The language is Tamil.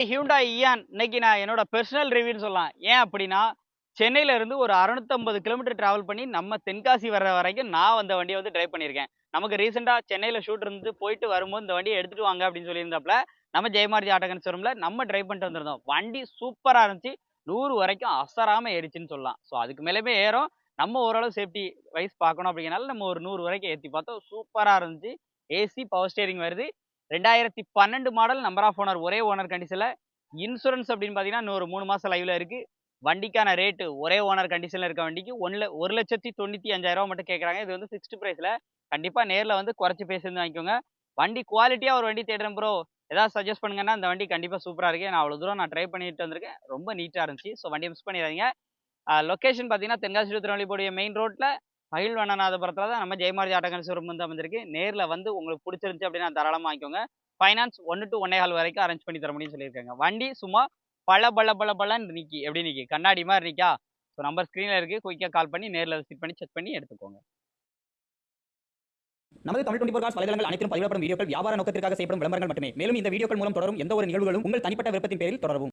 ஹியூண்டாய் இயான் இன்னைக்கு நான் என்னோட பெர்சனல் ரிவ்யூன்னு சொல்லலாம். ஏன் அப்படின்னா, சென்னையில இருந்து ஒரு 650 கிலோமீட்டர் டிராவல் பண்ணி நம்ம தென்காசி வர்ற வரைக்கும் நான் அந்த வண்டிய வந்து டிரைவ் பண்ணியிருக்கேன். நமக்கு ரீசென்ட்டா சென்னையில ஷூட் இருந்து போயிட்டு வரும்போது இந்த வண்டிய எடுத்துட்டு வாங்க அப்படின்னு சொல்லியிருந்தாப்ல. நம்ம ஜெயமாரதி ஆட்டோகன் ஷோரூம்ல நம்ம டிரைவ் பண்ணிட்டு வந்திருந்தோம். வண்டி சூப்பரா இருந்துச்சு. 100 வரைக்கும் அசராம ஏறிச்சுன்னு சொல்லலாம். ஸோ அதுக்கு மேலயுமே ஏறும். நம்ம ஓரளவு சேஃப்டி வைஸ் பார்க்கணும் அப்படிங்கிறனால நம்ம ஒரு 100 வரைக்கும் ஏத்தி பார்த்தோம். சூப்பரா இருந்துச்சு. ஏசி, பவர் ஸ்டீரிங் வருது. 2012 மாடல் நம்பர் ஆஃப் ஓனர் ஒரே ஓனர் கண்டிஷன்ல. இன்சூரன்ஸ் அப்படின்னு பார்த்தீங்கன்னா, இன்னும் ஒரு 3 மாசம் லைவ்ல இருக்கு. வண்டிக்கான ரேட்டு ஒரே ஓனர் கண்டிஷன்ல இருக்க வண்டிக்கு 1,95,000 மட்டும் கேட்குறாங்க. இது வந்து ஃபிக்ஸ்டு பிரைஸ்ல. கண்டிப்பா நேர்ல வந்து குறைச்சு பேசி வந்து வாங்கிக்கோங்க. வண்டி குவாலிட்டியா ஒரு வண்டி தேடுறேன் ப்ரோ. ஏதாவது சஜெஸ்ட் பண்ணுங்கன்னா, அந்த வண்டி கண்டிப்பா சூப்பரா இருக்கு. நான் அவ்வளோ தூரம் ட்ரை பண்ணிட்டு வந்திருக்கேன். ரொம்ப நீட்டா இருந்துச்சு. ஸோ வண்டிய மிஸ் பண்ணிறாதீங்க. லொகேஷன் பார்த்தீங்கன்னா, தென்காசி டு திருநெல்வேலி போடிய மெயின் ரோட்ல மகிழ்வண்ணநாதபுரத்தில தான் நம்ம ஜெயமாரதி ஆட்டோகன் ஷோரூம் வந்து அமைஞ்சிருக்கு. நேர்ல வந்து உங்களுக்கு புடிச்சிருந்துச்சு அப்படின்னா தாராளமா வாங்கிக்கோங்க. ஃபைனான்ஸ் 1 டூ 1 1/2 வரைக்கும் அரேஞ்ச் பண்ணி தர முடியும்னு சொல்லியிருக்காங்க. வண்டி சும்மா பளபளன்னு நிக்கி. எப்படி நிக்கி? கண்ணாடி மாரி நிக்கா? ஸோ நம்பர் ஸ்க்ரீன்ல இருக்கு. குயிக்கா கால் பண்ணி நேர்ல விசிட் பண்ணி செக் பண்ணி எடுத்துக்கோங்க. நமது தமிழ் 24 காஸ் வலைதளங்கள் அனைத்திலும் பதிவிடப்படும் வீடியோக்கள் வியாபார நோக்கத்திற்காக செய்யப்படும் விளம்பரங்கள் மட்டுமே. மேலும் இந்த வீடியோக்கள் மூலம் தொடரும் எந்த ஒரு நிகழ்வுகளும் உங்கள் தனிப்பட்ட விருப்பத்தின் பேரில் தொடரவும்.